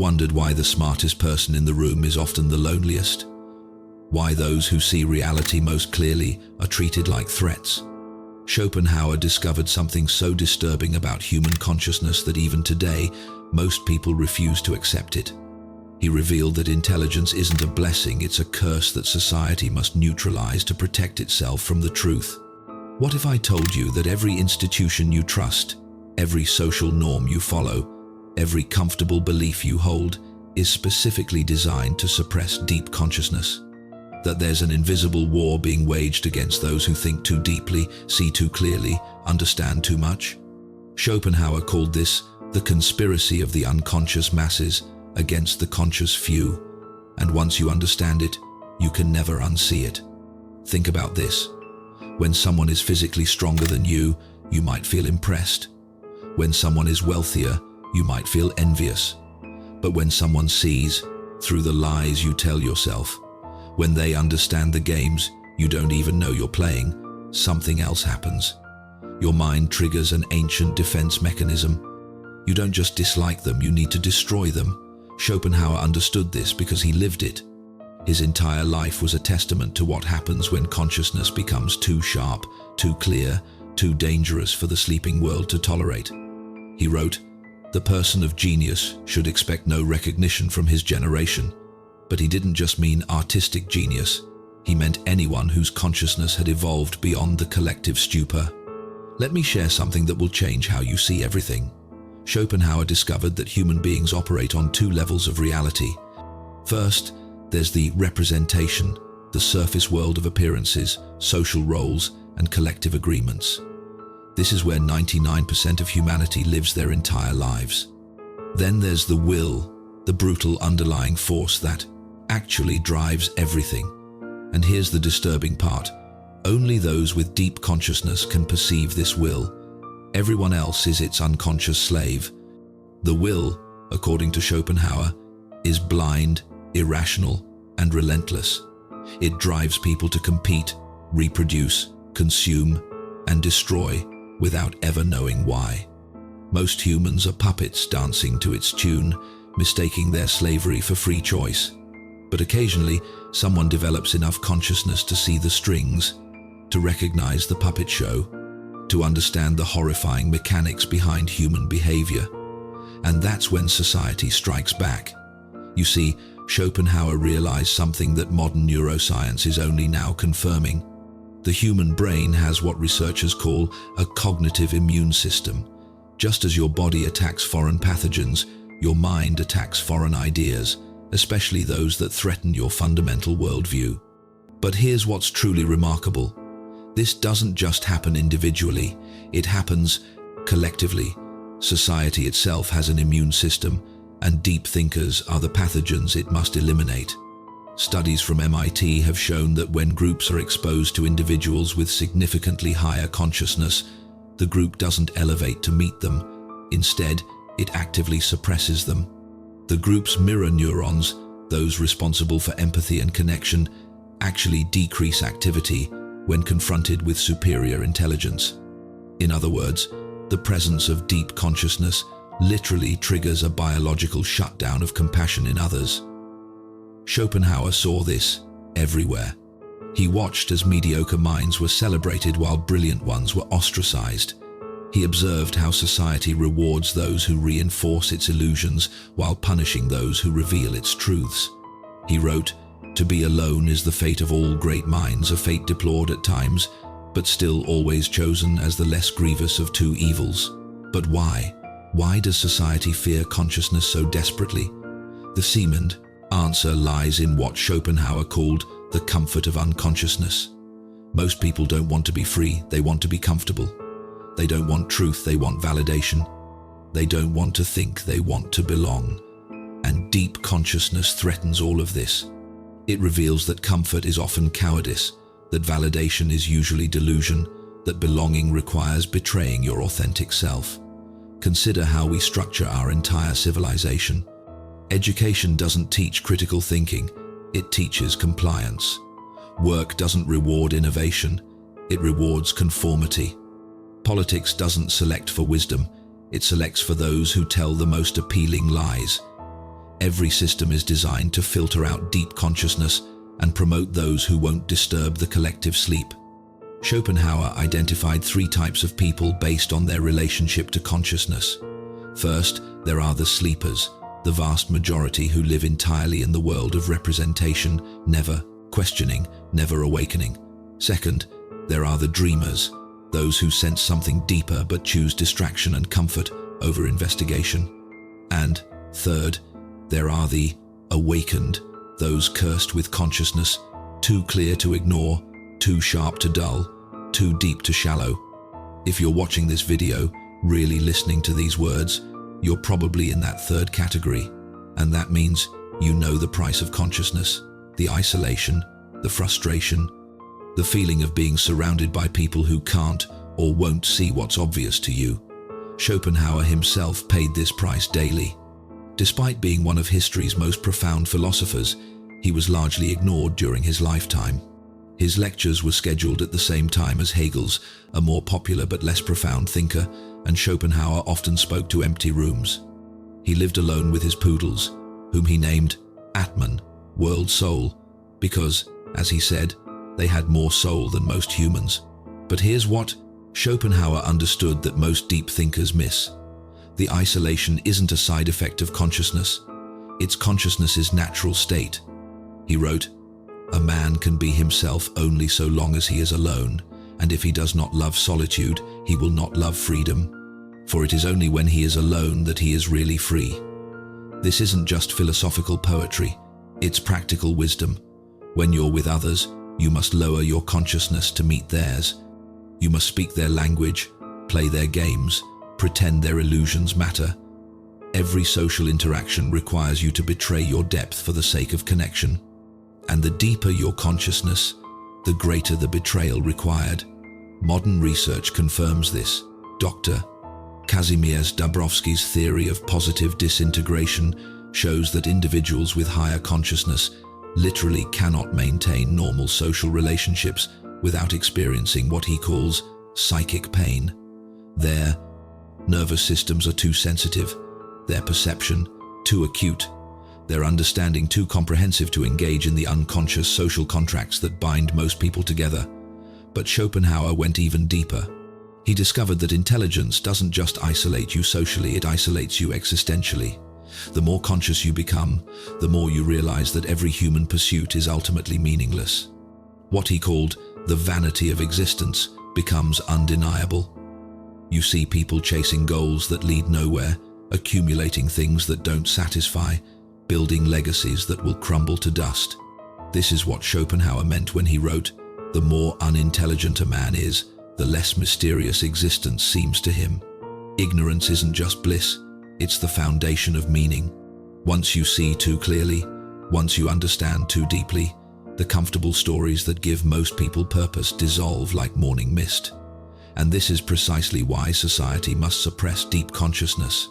wondered why the smartest person in the room is often the loneliest? Why those who see reality most clearly are treated like threats? Schopenhauer discovered something so disturbing about human consciousness that even today, most people refuse to accept it. He revealed that intelligence isn't a blessing, it's a curse that society must neutralize to protect itself from the truth. What if I told you that every institution you trust, every social norm you follow, every comfortable belief you hold is specifically designed to suppress deep consciousness? That there's an invisible war being waged against those who think too deeply, see too clearly, understand too much? Schopenhauer called this the conspiracy of the unconscious masses against the conscious few, and once you understand it, you can never unsee it. Think about this. When someone is physically stronger than you might feel impressed. When someone is wealthier, you might feel envious. But when someone sees through the lies you tell yourself, when they understand the games you don't even know you're playing, something else happens. Your mind triggers an ancient defense mechanism. You don't just dislike them, you need to destroy them. Schopenhauer understood this because he lived it. His entire life was a testament to what happens when consciousness becomes too sharp, too clear, too dangerous for the sleeping world to tolerate. He wrote, "The person of genius should expect no recognition from his generation." But he didn't just mean artistic genius. He meant anyone whose consciousness had evolved beyond the collective stupor. Let me share something that will change how you see everything. Schopenhauer discovered that human beings operate on two levels of reality. First, there's the representation, the surface world of appearances, social roles, and collective agreements. This is where 99% of humanity lives their entire lives. Then there's the will, the brutal underlying force that actually drives everything. And here's the disturbing part. Only those with deep consciousness can perceive this will. Everyone else is its unconscious slave. The will, according to Schopenhauer, is blind, irrational, and relentless. It drives people to compete, reproduce, consume, and destroy without ever knowing why. Most humans are puppets dancing to its tune, mistaking their slavery for free choice. But occasionally, someone develops enough consciousness to see the strings, to recognize the puppet show, to understand the horrifying mechanics behind human behavior. And that's when society strikes back. You see, Schopenhauer realized something that modern neuroscience is only now confirming. The human brain has what researchers call a cognitive immune system. Just as your body attacks foreign pathogens, your mind attacks foreign ideas, especially those that threaten your fundamental worldview. But here's what's truly remarkable. This doesn't just happen individually, it happens collectively. Society itself has an immune system, and deep thinkers are the pathogens it must eliminate. Studies from MIT have shown that when groups are exposed to individuals with significantly higher consciousness, the group doesn't elevate to meet them. Instead, it actively suppresses them. The group's mirror neurons, those responsible for empathy and connection, actually decrease activity when confronted with superior intelligence. In other words, the presence of deep consciousness literally triggers a biological shutdown of compassion in others. Schopenhauer saw this everywhere. He watched as mediocre minds were celebrated while brilliant ones were ostracized. He observed how society rewards those who reinforce its illusions while punishing those who reveal its truths. He wrote, "To be alone is the fate of all great minds, a fate deplored at times, but still always chosen as the less grievous of two evils." But why? Why does society fear consciousness so desperately? The seamed answer lies in what Schopenhauer called the comfort of unconsciousness. Most people don't want to be free, they want to be comfortable. They don't want truth, they want validation. They don't want to think, they want to belong. And deep consciousness threatens all of this. It reveals that comfort is often cowardice, that validation is usually delusion, that belonging requires betraying your authentic self. Consider how we structure our entire civilization. Education doesn't teach critical thinking, it teaches compliance. Work doesn't reward innovation, it rewards conformity. Politics doesn't select for wisdom, it selects for those who tell the most appealing lies. Every system is designed to filter out deep consciousness and promote those who won't disturb the collective sleep. Schopenhauer identified 3 types of people based on their relationship to consciousness. First, there are the sleepers, the vast majority who live entirely in the world of representation, never questioning, never awakening. Second, there are the dreamers, those who sense something deeper but choose distraction and comfort over investigation. And third, there are the awakened, those cursed with consciousness, too clear to ignore, too sharp to dull, too deep to shallow. If you're watching this video, really listening to these words, you're probably in that third category, and that means you know the price of consciousness, the isolation, the frustration, the feeling of being surrounded by people who can't or won't see what's obvious to you. Schopenhauer himself paid this price daily. Despite being one of history's most profound philosophers, he was largely ignored during his lifetime. His lectures were scheduled at the same time as Hegel's, a more popular but less profound thinker, and Schopenhauer often spoke to empty rooms. He lived alone with his poodles, whom he named Atman, world soul, because, as he said, they had more soul than most humans. But here's what Schopenhauer understood that most deep thinkers miss. The isolation isn't a side effect of consciousness. It's consciousness's natural state. He wrote, "A man can be himself only so long as he is alone, and if he does not love solitude, he will not love freedom. For it is only when he is alone that he is really free." This isn't just philosophical poetry, it's practical wisdom. When you're with others, you must lower your consciousness to meet theirs. You must speak their language, play their games, pretend their illusions matter. Every social interaction requires you to betray your depth for the sake of connection. And the deeper your consciousness, the greater the betrayal required. Modern research confirms this. Dr. Kazimierz Dabrowski's theory of positive disintegration shows that individuals with higher consciousness literally cannot maintain normal social relationships without experiencing what he calls psychic pain. Their nervous systems are too sensitive, their perception too acute, their understanding too comprehensive to engage in the unconscious social contracts that bind most people together. But Schopenhauer went even deeper. He discovered that intelligence doesn't just isolate you socially, it isolates you existentially. The more conscious you become, the more you realize that every human pursuit is ultimately meaningless. What he called the vanity of existence becomes undeniable. You see people chasing goals that lead nowhere, accumulating things that don't satisfy, building legacies that will crumble to dust. This is what Schopenhauer meant when he wrote, "The more unintelligent a man is, the less mysterious existence seems to him." Ignorance isn't just bliss, it's the foundation of meaning. Once you see too clearly, once you understand too deeply, the comfortable stories that give most people purpose dissolve like morning mist. And this is precisely why society must suppress deep consciousness.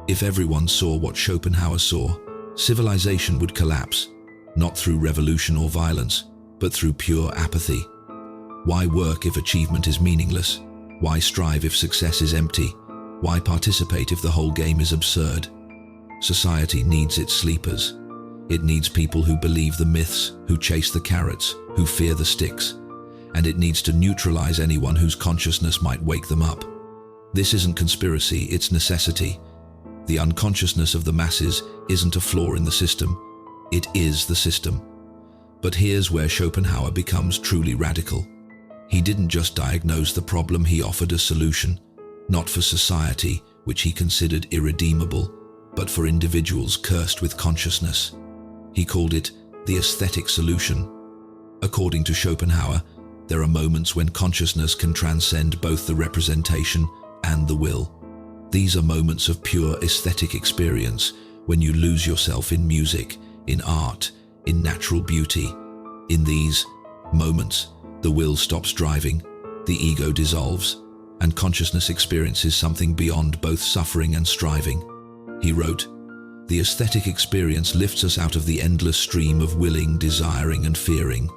If everyone saw what Schopenhauer saw, civilization would collapse, not through revolution or violence, but through pure apathy. Why work if achievement is meaningless? Why strive if success is empty? Why participate if the whole game is absurd? Society needs its sleepers. It needs people who believe the myths, who chase the carrots, who fear the sticks. And it needs to neutralize anyone whose consciousness might wake them up. This isn't conspiracy, it's necessity. The unconsciousness of the masses isn't a flaw in the system, it is the system. But here's where Schopenhauer becomes truly radical. He didn't just diagnose the problem, he offered a solution, not for society, which he considered irredeemable, but for individuals cursed with consciousness. He called it the aesthetic solution. According to Schopenhauer, there are moments when consciousness can transcend both the representation and the will. These are moments of pure aesthetic experience, when you lose yourself in music, in art, in natural beauty. In these moments, the will stops driving, the ego dissolves, and consciousness experiences something beyond both suffering and striving. He wrote, "The aesthetic experience lifts us out of the endless stream of willing, desiring, and fearing.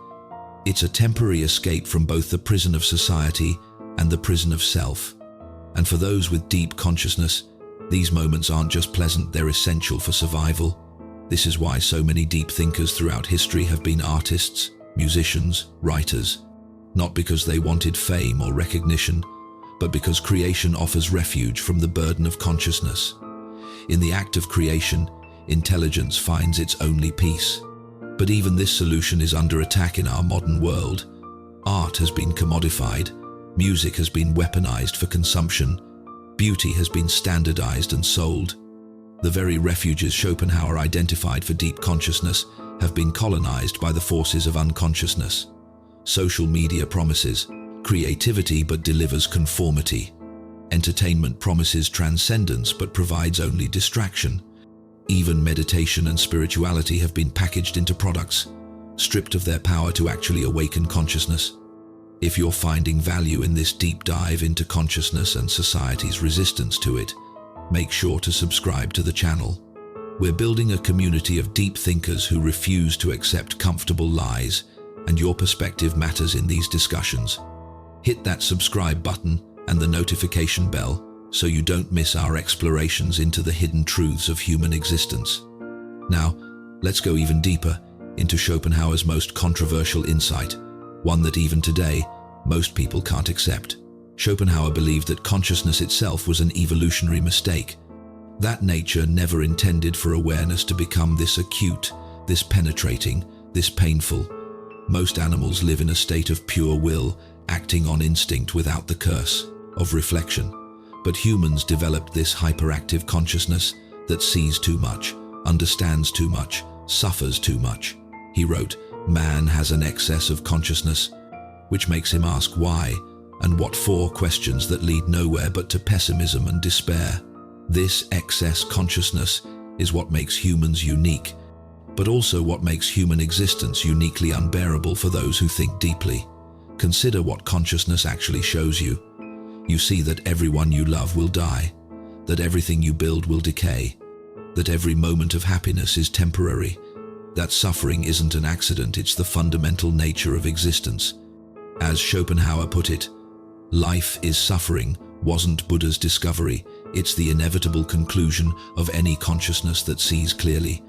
It's a temporary escape from both the prison of society and the prison of self. And for those with deep consciousness, these moments aren't just pleasant, they're essential for survival. This is why so many deep thinkers throughout history have been artists, musicians, writers, not because they wanted fame or recognition, but because creation offers refuge from the burden of consciousness. In the act of creation, intelligence finds its only peace. But even this solution is under attack in our modern world. Art has been commodified, music has been weaponized for consumption, beauty has been standardized and sold. The very refuges Schopenhauer identified for deep consciousness have been colonized by the forces of unconsciousness. Social media promises creativity but delivers conformity. Entertainment promises transcendence but provides only distraction. Even meditation and spirituality have been packaged into products, stripped of their power to actually awaken consciousness. If you're finding value in this deep dive into consciousness and society's resistance to it, make sure to subscribe to the channel. We're building a community of deep thinkers who refuse to accept comfortable lies, and your perspective matters in these discussions. Hit that subscribe button and the notification bell so you don't miss our explorations into the hidden truths of human existence. Now, let's go even deeper into Schopenhauer's most controversial insight, one that even today, most people can't accept. Schopenhauer believed that consciousness itself was an evolutionary mistake, that nature never intended for awareness to become this acute, this penetrating, this painful. Most animals live in a state of pure will, acting on instinct without the curse of reflection. But humans developed this hyperactive consciousness that sees too much, understands too much, suffers too much. He wrote, "Man has an excess of consciousness," which makes him ask why and what for, questions that lead nowhere but to pessimism and despair. This excess consciousness is what makes humans unique, but also what makes human existence uniquely unbearable for those who think deeply. Consider what consciousness actually shows you. You see that everyone you love will die, that everything you build will decay, that every moment of happiness is temporary, that suffering isn't an accident, it's the fundamental nature of existence. As Schopenhauer put it, life is suffering wasn't Buddha's discovery, it's the inevitable conclusion of any consciousness that sees clearly.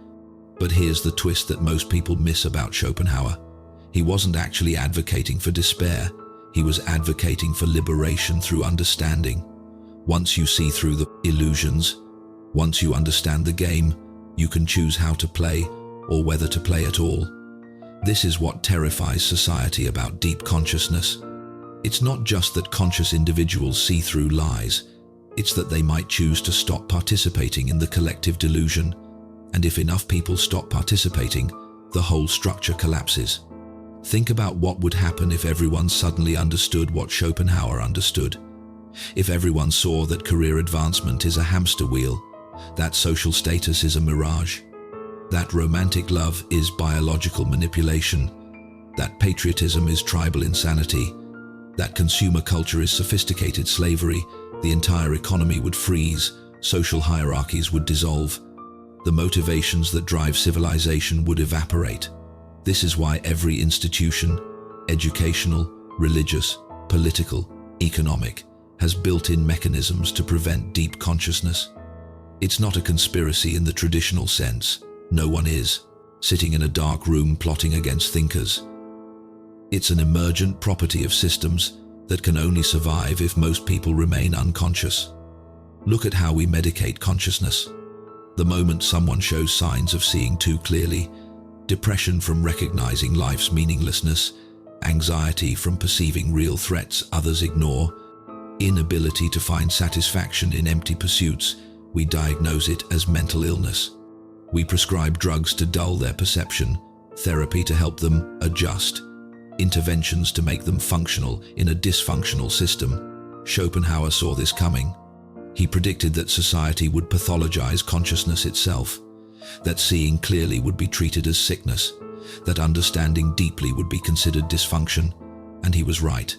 But here's the twist that most people miss about Schopenhauer. He wasn't actually advocating for despair. He was advocating for liberation through understanding. Once you see through the illusions, once you understand the game, you can choose how to play or whether to play at all. This is what terrifies society about deep consciousness. It's not just that conscious individuals see through lies, it's that they might choose to stop participating in the collective delusion. And if enough people stop participating, the whole structure collapses. Think about what would happen if everyone suddenly understood what Schopenhauer understood. If everyone saw that career advancement is a hamster wheel, that social status is a mirage, that romantic love is biological manipulation, that patriotism is tribal insanity, that consumer culture is sophisticated slavery, the entire economy would freeze, social hierarchies would dissolve, the motivations that drive civilization would evaporate. This is why every institution, educational, religious, political, economic, has built-in mechanisms to prevent deep consciousness. It's not a conspiracy in the traditional sense. No one is sitting in a dark room plotting against thinkers. It's an emergent property of systems that can only survive if most people remain unconscious. Look at how we medicate consciousness. The moment someone shows signs of seeing too clearly, depression from recognizing life's meaninglessness, anxiety from perceiving real threats others ignore, inability to find satisfaction in empty pursuits, we diagnose it as mental illness. We prescribe drugs to dull their perception, therapy to help them adjust, interventions to make them functional in a dysfunctional system. Schopenhauer saw this coming. He predicted that society would pathologize consciousness itself, that seeing clearly would be treated as sickness, that understanding deeply would be considered dysfunction, and he was right.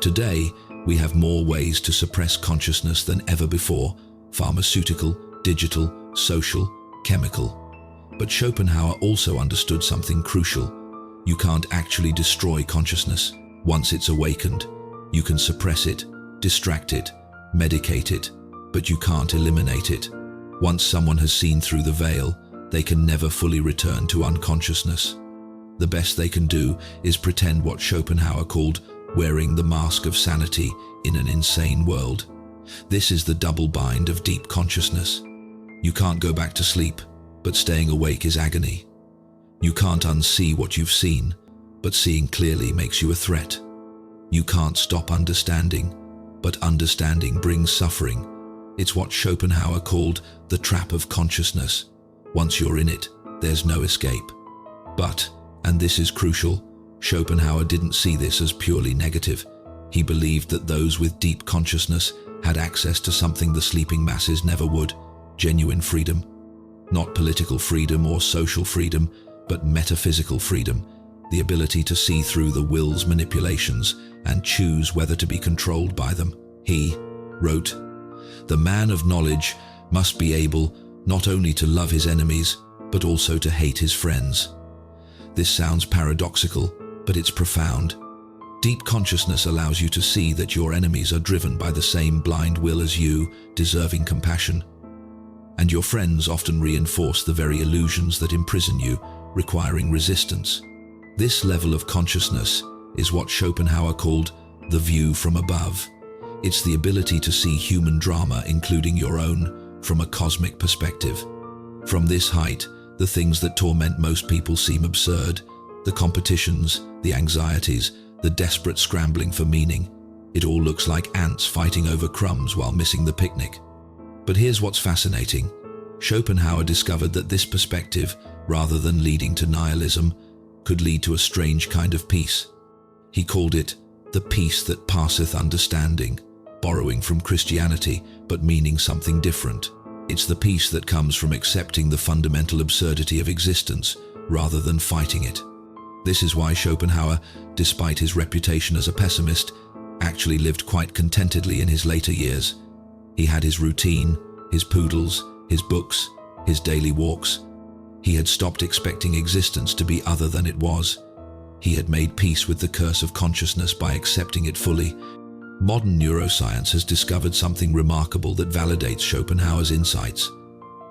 Today, we have more ways to suppress consciousness than ever before: pharmaceutical, digital, social, chemical. But Schopenhauer also understood something crucial. You can't actually destroy consciousness. Once it's awakened, you can suppress it, distract it, medicate it, but you can't eliminate it. Once someone has seen through the veil, they can never fully return to unconsciousness. The best they can do is pretend what Schopenhauer called wearing the mask of sanity in an insane world. This is the double bind of deep consciousness. You can't go back to sleep, but staying awake is agony. You can't unsee what you've seen, but seeing clearly makes you a threat. You can't stop understanding, but understanding brings suffering. It's what Schopenhauer called the trap of consciousness. Once you're in it, there's no escape. But, and this is crucial, Schopenhauer didn't see this as purely negative. He believed that those with deep consciousness had access to something the sleeping masses never would: genuine freedom. Not political freedom or social freedom, but metaphysical freedom, the ability to see through the will's manipulations and choose whether to be controlled by them. He wrote, "The man of knowledge must be able not only to love his enemies, but also to hate his friends." This sounds paradoxical, but it's profound. Deep consciousness allows you to see that your enemies are driven by the same blind will as you, deserving compassion. And your friends often reinforce the very illusions that imprison you, requiring resistance. This level of consciousness is what Schopenhauer called the view from above. It's the ability to see human drama, including your own, from a cosmic perspective. From this height, the things that torment most people seem absurd: the competitions, the anxieties, the desperate scrambling for meaning. It all looks like ants fighting over crumbs while missing the picnic. But here's what's fascinating. Schopenhauer discovered that this perspective, rather than leading to nihilism, could lead to a strange kind of peace. He called it the peace that passeth understanding, borrowing from Christianity, but meaning something different. It's the peace that comes from accepting the fundamental absurdity of existence, rather than fighting it. This is why Schopenhauer, despite his reputation as a pessimist, actually lived quite contentedly in his later years. He had his routine, his poodles, his books, his daily walks. He had stopped expecting existence to be other than it was. He had made peace with the curse of consciousness by accepting it fully. Modern neuroscience has discovered something remarkable that validates Schopenhauer's insights.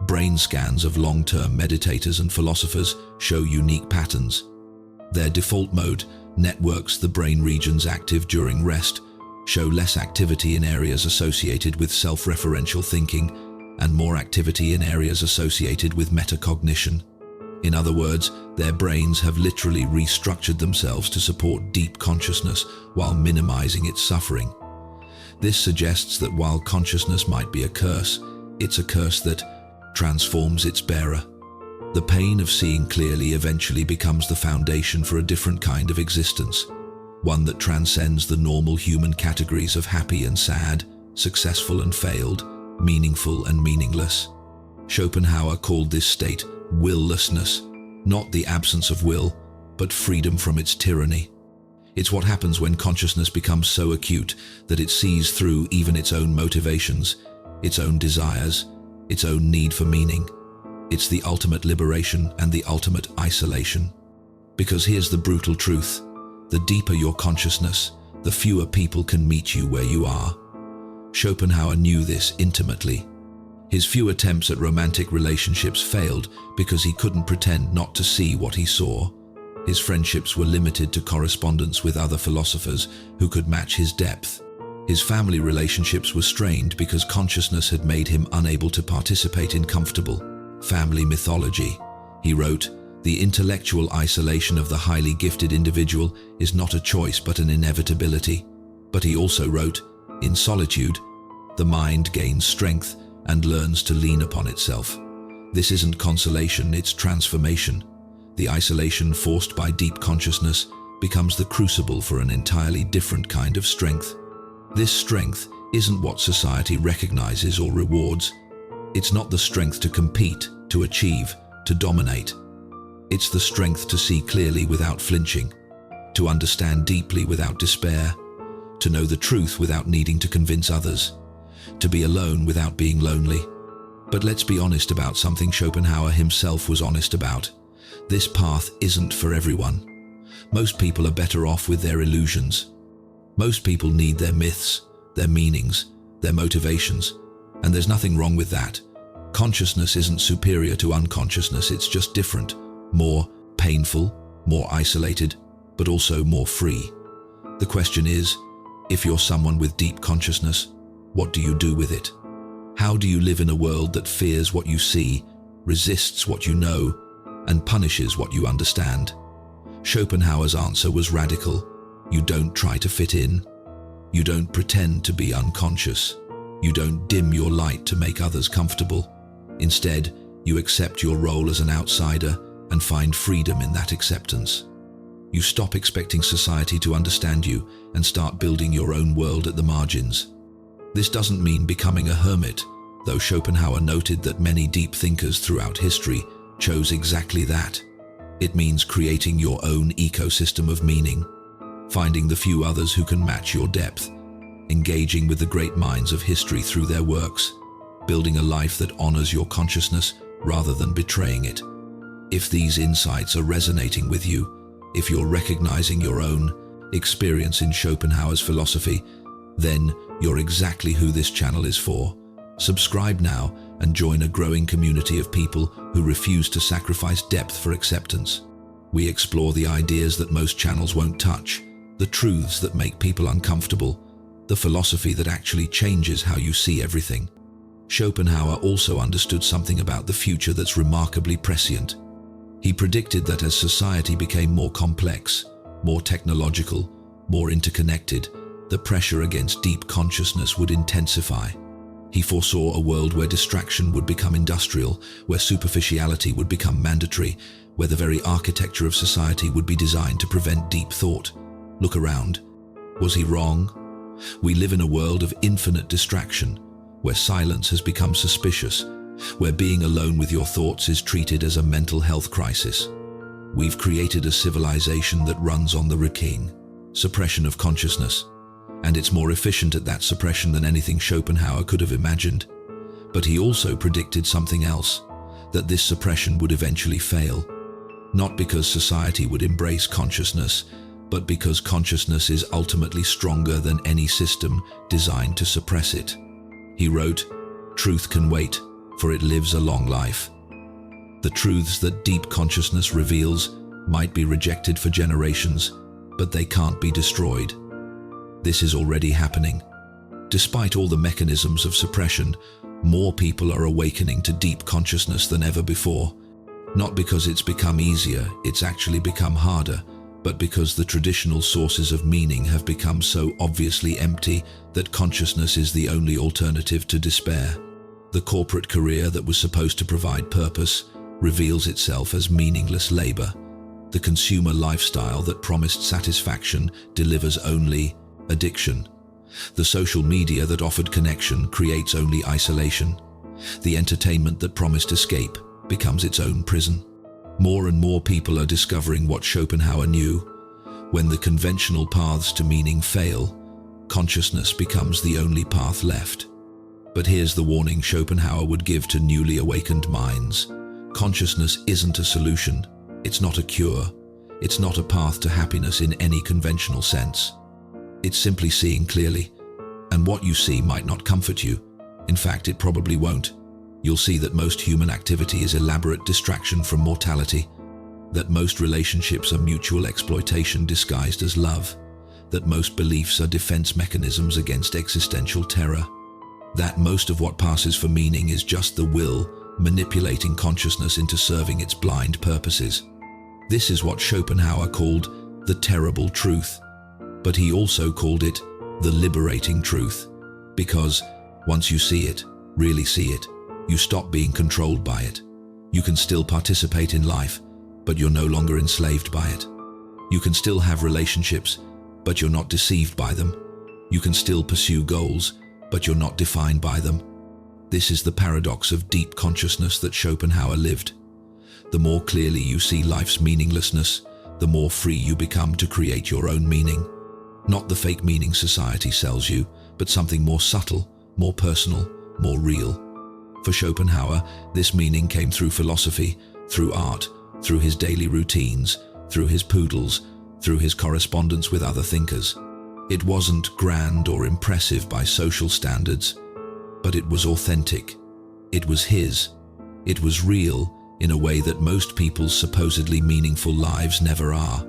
Brain scans of long-term meditators and philosophers show unique patterns. Their default mode networks the brain regions active during rest, show less activity in areas associated with self-referential thinking, and more activity in areas associated with metacognition. In other words, their brains have literally restructured themselves to support deep consciousness while minimizing its suffering. This suggests that while consciousness might be a curse, it's a curse that transforms its bearer. The pain of seeing clearly eventually becomes the foundation for a different kind of existence, one that transcends the normal human categories of happy and sad, successful and failed, meaningful and meaningless. Schopenhauer called this state will-lessness, not the absence of will, but freedom from its tyranny. It's what happens when consciousness becomes so acute that it sees through even its own motivations, its own desires, its own need for meaning. It's the ultimate liberation and the ultimate isolation. Because here's the brutal truth: the deeper your consciousness, the fewer people can meet you where you are. Schopenhauer knew this intimately. His few attempts at romantic relationships failed because he couldn't pretend not to see what he saw. His friendships were limited to correspondence with other philosophers who could match his depth. His family relationships were strained because consciousness had made him unable to participate in comfortable family mythology. He wrote, "The intellectual isolation of the highly gifted individual is not a choice but an inevitability." But he also wrote, "In solitude, the mind gains strength and learns to lean upon itself." This isn't consolation, it's transformation. The isolation forced by deep consciousness becomes the crucible for an entirely different kind of strength. This strength isn't what society recognizes or rewards. It's not the strength to compete, to achieve, to dominate. It's the strength to see clearly without flinching, to understand deeply without despair, to know the truth without needing to convince others, to be alone without being lonely. But let's be honest about something Schopenhauer himself was honest about. This path isn't for everyone. Most people are better off with their illusions. Most people need their myths, their meanings, their motivations, and there's nothing wrong with that. Consciousness isn't superior to unconsciousness, it's just different, more painful, more isolated, but also more free. The question is, if you're someone with deep consciousness, what do you do with it? How do you live in a world that fears what you see, resists what you know, and punishes what you understand? Schopenhauer's answer was radical. You don't try to fit in. You don't pretend to be unconscious. You don't dim your light to make others comfortable. Instead, you accept your role as an outsider and find freedom in that acceptance. You stop expecting society to understand you and start building your own world at the margins. This doesn't mean becoming a hermit, though Schopenhauer noted that many deep thinkers throughout history chose exactly that. It means creating your own ecosystem of meaning, finding the few others who can match your depth, engaging with the great minds of history through their works, building a life that honors your consciousness rather than betraying it. If these insights are resonating with you, if you're recognizing your own experience in Schopenhauer's philosophy, then you're exactly who this channel is for. Subscribe now and join a growing community of people who refuse to sacrifice depth for acceptance. We explore the ideas that most channels won't touch, the truths that make people uncomfortable, the philosophy that actually changes how you see everything. Schopenhauer also understood something about the future that's remarkably prescient. He predicted that as society became more complex, more technological, more interconnected, the pressure against deep consciousness would intensify. He foresaw a world where distraction would become industrial, where superficiality would become mandatory, where the very architecture of society would be designed to prevent deep thought. Look around. Was he wrong? We live in a world of infinite distraction, where silence has become suspicious, where being alone with your thoughts is treated as a mental health crisis. We've created a civilization that runs on the routine, suppression of consciousness, and it's more efficient at that suppression than anything Schopenhauer could have imagined. But he also predicted something else, that this suppression would eventually fail, not because society would embrace consciousness, but because consciousness is ultimately stronger than any system designed to suppress it. He wrote, "Truth can wait, for it lives a long life." The truths that deep consciousness reveals might be rejected for generations, but they can't be destroyed. This is already happening. Despite all the mechanisms of suppression, more people are awakening to deep consciousness than ever before. Not because it's become easier, it's actually become harder, but because the traditional sources of meaning have become so obviously empty that consciousness is the only alternative to despair. The corporate career that was supposed to provide purpose reveals itself as meaningless labor. The consumer lifestyle that promised satisfaction delivers only addiction. The social media that offered connection creates only isolation. The entertainment that promised escape becomes its own prison. More and more people are discovering what Schopenhauer knew. When the conventional paths to meaning fail, consciousness becomes the only path left. But here's the warning Schopenhauer would give to newly awakened minds. Consciousness isn't a solution. It's not a cure. It's not a path to happiness in any conventional sense. It's simply seeing clearly. And what you see might not comfort you. In fact, it probably won't. You'll see that most human activity is elaborate distraction from mortality, that most relationships are mutual exploitation disguised as love, that most beliefs are defense mechanisms against existential terror, that most of what passes for meaning is just the will manipulating consciousness into serving its blind purposes. This is what Schopenhauer called the terrible truth, but he also called it the liberating truth, because once you see it, really see it, you stop being controlled by it. You can still participate in life, but you're no longer enslaved by it. You can still have relationships, but you're not deceived by them. You can still pursue goals, but you're not defined by them. This is the paradox of deep consciousness that Schopenhauer lived. The more clearly you see life's meaninglessness, the more free you become to create your own meaning. Not the fake meaning society sells you, but something more subtle, more personal, more real. For Schopenhauer, this meaning came through philosophy, through art, through his daily routines, through his poodles, through his correspondence with other thinkers. It wasn't grand or impressive by social standards, but it was authentic. It was his. It was real in a way that most people's supposedly meaningful lives never are.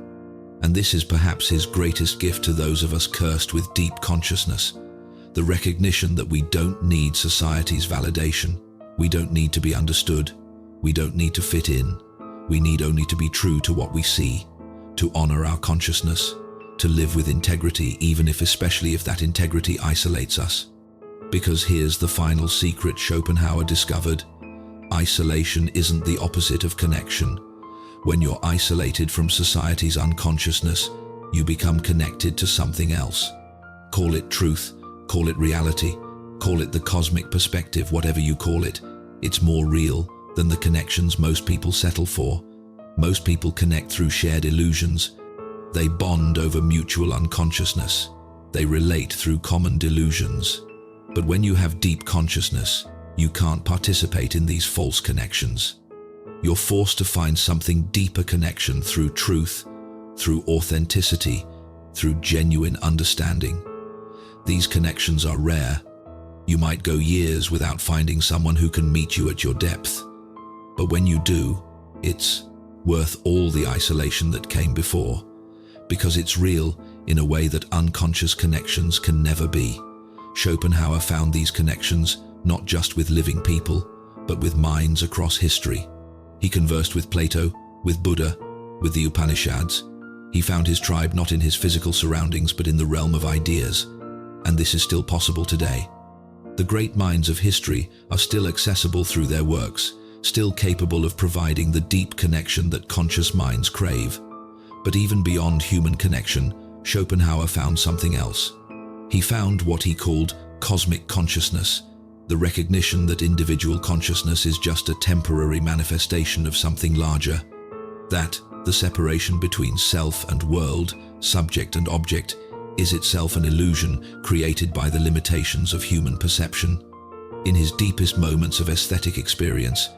And this is perhaps his greatest gift to those of us cursed with deep consciousness, the recognition that we don't need society's validation. We don't need to be understood. We don't need to fit in. We need only to be true to what we see, to honor our consciousness, to live with integrity, especially if that integrity isolates us. Because here's the final secret Schopenhauer discovered: isolation isn't the opposite of connection. When you're isolated from society's unconsciousness, you become connected to something else. Call it truth, call it reality, call it the cosmic perspective, whatever you call it. It's more real than the connections most people settle for. Most people connect through shared illusions. They bond over mutual unconsciousness. They relate through common delusions. But when you have deep consciousness, you can't participate in these false connections. You're forced to find something deeper connection through truth, through authenticity, through genuine understanding. These connections are rare. You might go years without finding someone who can meet you at your depth. But when you do, it's worth all the isolation that came before, because it's real in a way that unconscious connections can never be. Schopenhauer found these connections not just with living people, but with minds across history. He conversed with Plato, with Buddha, with the Upanishads. He found his tribe not in his physical surroundings, but in the realm of ideas. And this is still possible today. The great minds of history are still accessible through their works, still capable of providing the deep connection that conscious minds crave. But even beyond human connection, Schopenhauer found something else. He found what he called cosmic consciousness, the recognition that individual consciousness is just a temporary manifestation of something larger, that the separation between self and world, subject and object, is itself an illusion created by the limitations of human perception. In his deepest moments of aesthetic experience,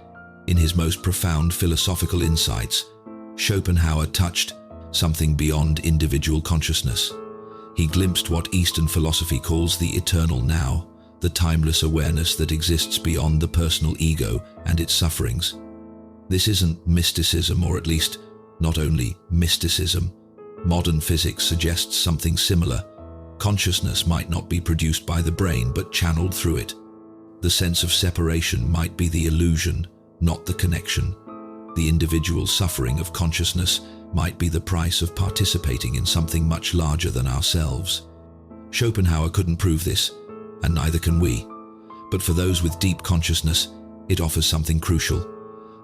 in his most profound philosophical insights, Schopenhauer touched something beyond individual consciousness. He glimpsed what Eastern philosophy calls the eternal now, the timeless awareness that exists beyond the personal ego and its sufferings. This isn't mysticism, or at least not only mysticism. Modern physics suggests something similar. Consciousness might not be produced by the brain, but channeled through it. The sense of separation might be the illusion, not the connection. The individual suffering of consciousness might be the price of participating in something much larger than ourselves. Schopenhauer couldn't prove this, and neither can we. But for those with deep consciousness, it offers something crucial: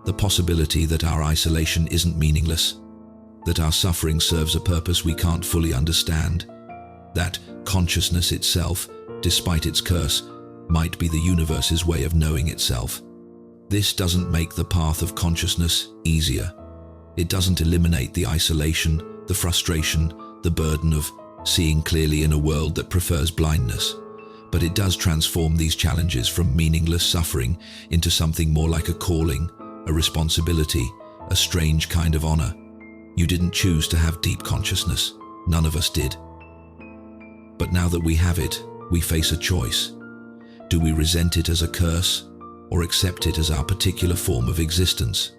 the possibility that our isolation isn't meaningless, that our suffering serves a purpose we can't fully understand, that consciousness itself, despite its curse, might be the universe's way of knowing itself. This doesn't make the path of consciousness easier. It doesn't eliminate the isolation, the frustration, the burden of seeing clearly in a world that prefers blindness. But it does transform these challenges from meaningless suffering into something more like a calling, a responsibility, a strange kind of honor. You didn't choose to have deep consciousness. None of us did. But now that we have it, we face a choice. Do we resent it as a curse, or accept it as our particular form of existence?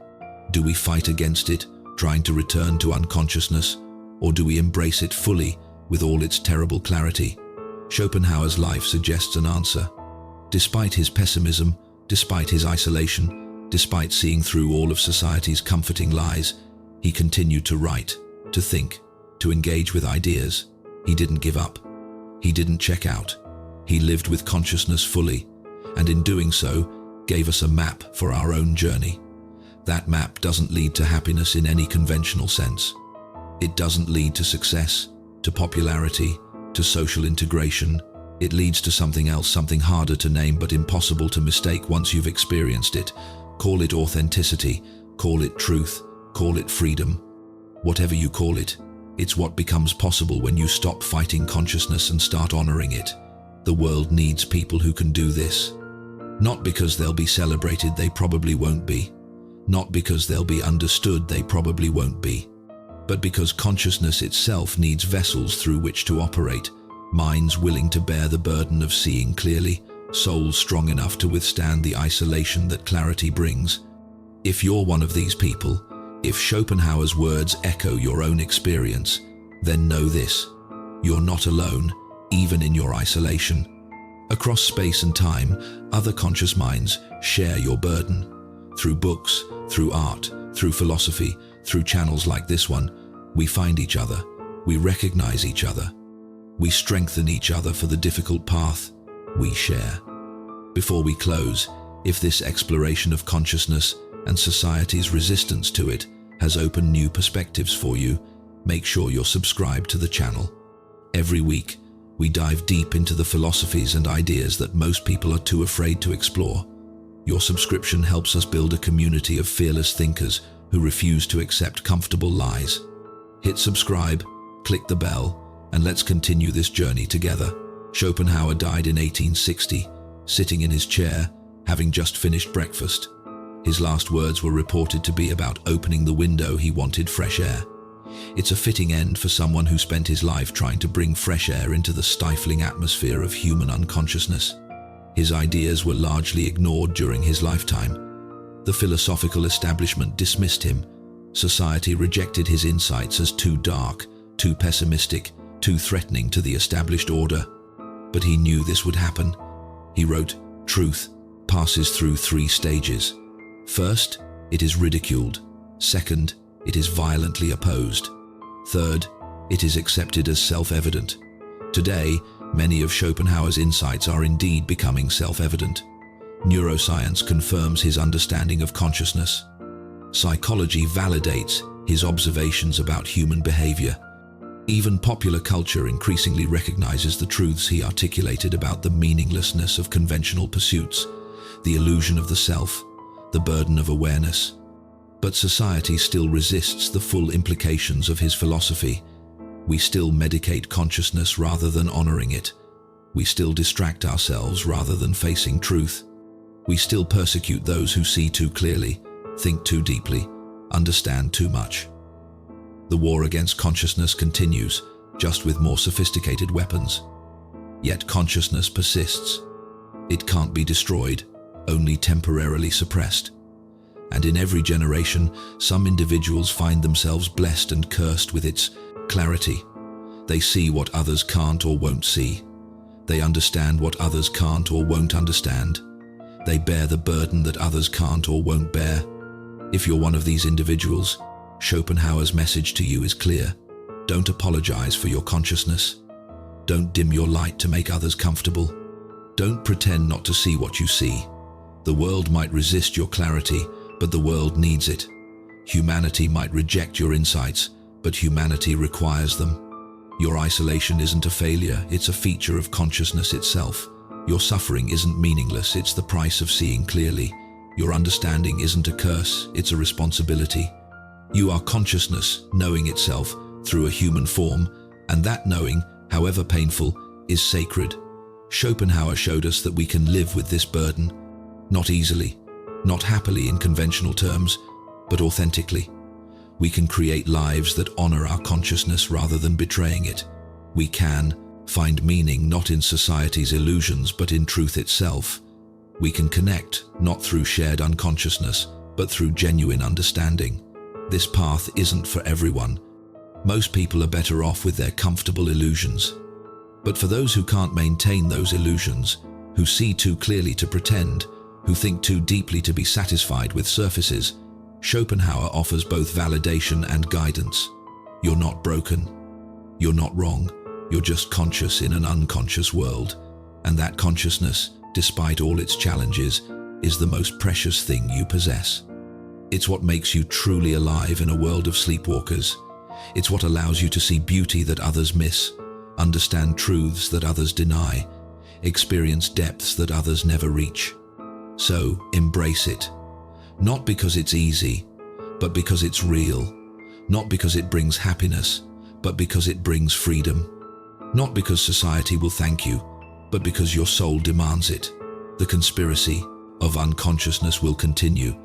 Do we fight against it, trying to return to unconsciousness, or do we embrace it fully with all its terrible clarity? Schopenhauer's life suggests an answer. Despite his pessimism, despite his isolation, despite seeing through all of society's comforting lies, he continued to write, to think, to engage with ideas. He didn't give up. He didn't check out. He lived with consciousness fully, and in doing so, gave us a map for our own journey. That map doesn't lead to happiness in any conventional sense. It doesn't lead to success, to popularity, to social integration. It leads to something else, something harder to name but impossible to mistake once you've experienced it. Call it authenticity, call it truth, call it freedom. Whatever you call it, it's what becomes possible when you stop fighting consciousness and start honoring it. The world needs people who can do this. Not because they'll be celebrated, they probably won't be. Not because they'll be understood, they probably won't be. But because consciousness itself needs vessels through which to operate, minds willing to bear the burden of seeing clearly, souls strong enough to withstand the isolation that clarity brings. If you're one of these people, if Schopenhauer's words echo your own experience, then know this: you're not alone, even in your isolation. Across space and time, other conscious minds share your burden. Through books, through art, through philosophy, through channels like this one, we find each other, we recognize each other, we strengthen each other for the difficult path we share. Before we close, if this exploration of consciousness and society's resistance to it has opened new perspectives for you, make sure you're subscribed to the channel. Every week, we dive deep into the philosophies and ideas that most people are too afraid to explore. Your subscription helps us build a community of fearless thinkers who refuse to accept comfortable lies. Hit subscribe, click the bell, and let's continue this journey together. Schopenhauer died in 1860, sitting in his chair, having just finished breakfast. His last words were reported to be about opening the window he wanted fresh air. It's a fitting end for someone who spent his life trying to bring fresh air into the stifling atmosphere of human unconsciousness. His ideas were largely ignored during his lifetime. The philosophical establishment dismissed him. Society rejected his insights as too dark, too pessimistic, too threatening to the established order. But he knew this would happen. He wrote, "Truth passes through 3 stages. First, it is ridiculed. Second, it is violently opposed. Third, it is accepted as self-evident." Today, many of Schopenhauer's insights are indeed becoming self-evident. Neuroscience confirms his understanding of consciousness. Psychology validates his observations about human behavior. Even popular culture increasingly recognizes the truths he articulated about the meaninglessness of conventional pursuits, the illusion of the self, the burden of awareness. But society still resists the full implications of his philosophy. We still medicate consciousness rather than honoring it. We still distract ourselves rather than facing truth. We still persecute those who see too clearly, think too deeply, understand too much. The war against consciousness continues, just with more sophisticated weapons. Yet consciousness persists. It can't be destroyed, only temporarily suppressed. And in every generation, some individuals find themselves blessed and cursed with its clarity. They see what others can't or won't see. They understand what others can't or won't understand. They bear the burden that others can't or won't bear. If you're one of these individuals, Schopenhauer's message to you is clear. Don't apologize for your consciousness. Don't dim your light to make others comfortable. Don't pretend not to see what you see. The world might resist your clarity, but the world needs it. Humanity might reject your insights, but humanity requires them. Your isolation isn't a failure, it's a feature of consciousness itself. Your suffering isn't meaningless, it's the price of seeing clearly. Your understanding isn't a curse, it's a responsibility. You are consciousness, knowing itself through a human form, and that knowing, however painful, is sacred. Schopenhauer showed us that we can live with this burden, not easily, not happily in conventional terms, but authentically. We can create lives that honor our consciousness rather than betraying it. We can find meaning not in society's illusions, but in truth itself. We can connect, not through shared unconsciousness, but through genuine understanding. This path isn't for everyone. Most people are better off with their comfortable illusions. But for those who can't maintain those illusions, who see too clearly to pretend, who think too deeply to be satisfied with surfaces, Schopenhauer offers both validation and guidance. You're not broken. You're not wrong. You're just conscious in an unconscious world. And that consciousness, despite all its challenges, is the most precious thing you possess. It's what makes you truly alive in a world of sleepwalkers. It's what allows you to see beauty that others miss, understand truths that others deny, experience depths that others never reach. So, embrace it. Not because it's easy, but because it's real. Not because it brings happiness, but because it brings freedom. Not because society will thank you, but because your soul demands it. The conspiracy of unconsciousness will continue.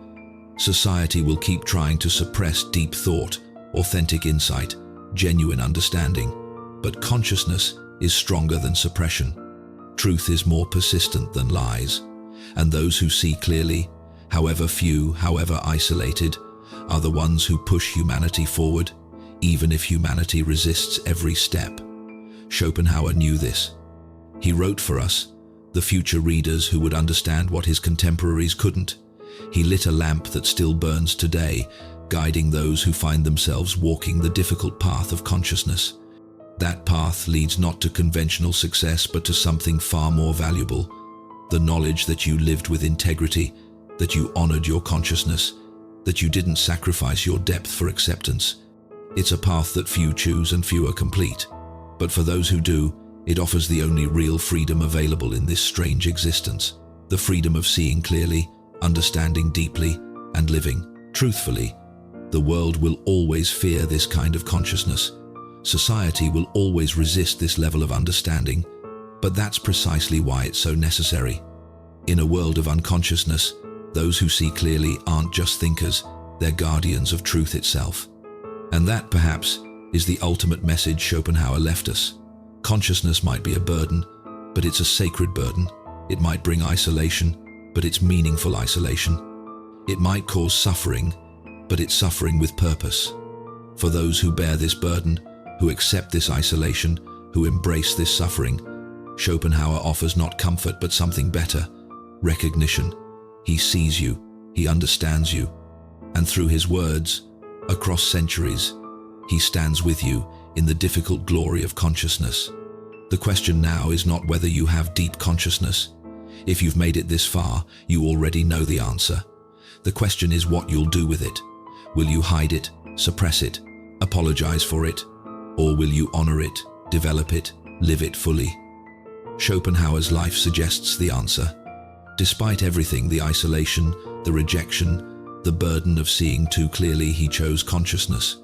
Society will keep trying to suppress deep thought, authentic insight, genuine understanding. But consciousness is stronger than suppression. Truth is more persistent than lies, and those who see clearly, however few, however isolated, are the ones who push humanity forward, even if humanity resists every step. Schopenhauer knew this. He wrote for us, the future readers who would understand what his contemporaries couldn't. He lit a lamp that still burns today, guiding those who find themselves walking the difficult path of consciousness. That path leads not to conventional success, but to something far more valuable. The knowledge that you lived with integrity, that you honored your consciousness, that you didn't sacrifice your depth for acceptance. It's a path that few choose and few are complete. But for those who do, it offers the only real freedom available in this strange existence. The freedom of seeing clearly, understanding deeply, and living truthfully. The world will always fear this kind of consciousness. Society will always resist this level of understanding, but that's precisely why it's so necessary. In a world of unconsciousness, those who see clearly aren't just thinkers, they're guardians of truth itself. And that, perhaps, is the ultimate message Schopenhauer left us. Consciousness might be a burden, but it's a sacred burden. It might bring isolation, but it's meaningful isolation. It might cause suffering, but it's suffering with purpose. For those who bear this burden, who accept this isolation, who embrace this suffering, Schopenhauer offers not comfort but something better, recognition. He sees you, he understands you, and through his words, across centuries, he stands with you in the difficult glory of consciousness. The question now is not whether you have deep consciousness. If you've made it this far, you already know the answer. The question is what you'll do with it. Will you hide it, suppress it, apologize for it, or will you honor it, develop it, live it fully? Schopenhauer's life suggests the answer. Despite everything, the isolation, the rejection, the burden of seeing too clearly, he chose consciousness.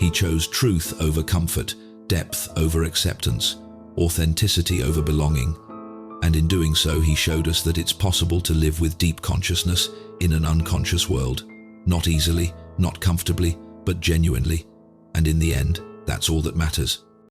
He chose truth over comfort, depth over acceptance, authenticity over belonging. And in doing so, he showed us that it's possible to live with deep consciousness in an unconscious world. Not easily, not comfortably, but genuinely. And in the end, that's all that matters.